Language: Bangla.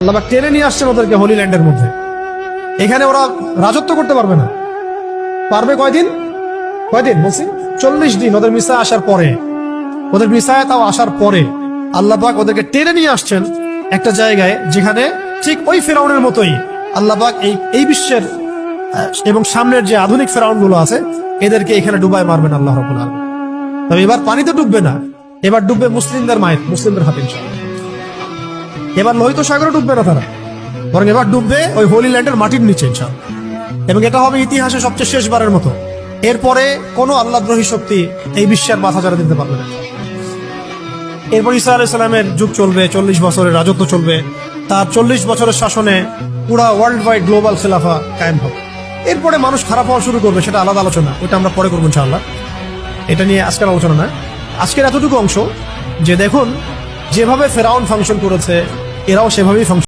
আল্লাহ পাক টেনে নিয়ে আসছেন ওদেরকে হোলি ল্যান্ডের মধ্যে। এখানে ওরা রাজত্ব করতে পারবে না। পারবে কয়দিন বলছি 40 দিন। ওদের মিসায় আসার পরে, ওদের মিসায় তাও আসার পরে আল্লাহ পাক ওদেরকে টেনে নিয়ে আসছেন একটা জায়গায় যেখানে ঠিক ওই ফেরাউনের মতোই আল্লাহ পাক এই বিশ্বের এবং সামনের যে আধুনিক ফেরাউন গুলো আছে এদেরকে এখানে ডুবায় মারবেন আল্লাহ রাব্বুল আলামিন। তবে এবার পানিতে ডুববে না, এবার ডুববে মুসলিমদের মায়ের, মুসলিমদের হাতে ইনশাআল্লাহ। এবার লোহিত সাগরে ডুববে না তারা, বরং এবার ডুববে ওই হোলি ল্যান্ডের মাটির নিচে ইনশাআল্লাহ। এবং এটা হবে ইতিহাসে সবচেয়ে শেষবারের মতো। এরপরে কোনো আল্লাহদ্রোহী শক্তি এই বিশ্বের মাথা চাড়া দিতে পারবে না। এরপর ঈসা আলাইহিস সালামের যুগ চলবে, 40 বছরের রাজত্ব চলবে। তার 40 বছরের শাসনে পুরা ওয়ার্ল্ড ওয়াইড গ্লোবাল খেলাফা কায়েম হবে। এরপরে মানুষ খারাপ হওয়া শুরু করবে, সেটা আলাদা আলোচনা, ওইটা আমরা পরে করবো ইনশাআল্লাহ। এটা নিয়ে আজকের আলোচনা না। আজকের এতটুকু অংশ যে দেখুন যেভাবে ফেরাউন ফাংশন করেছে এরাও সেভাবেই ফাংশন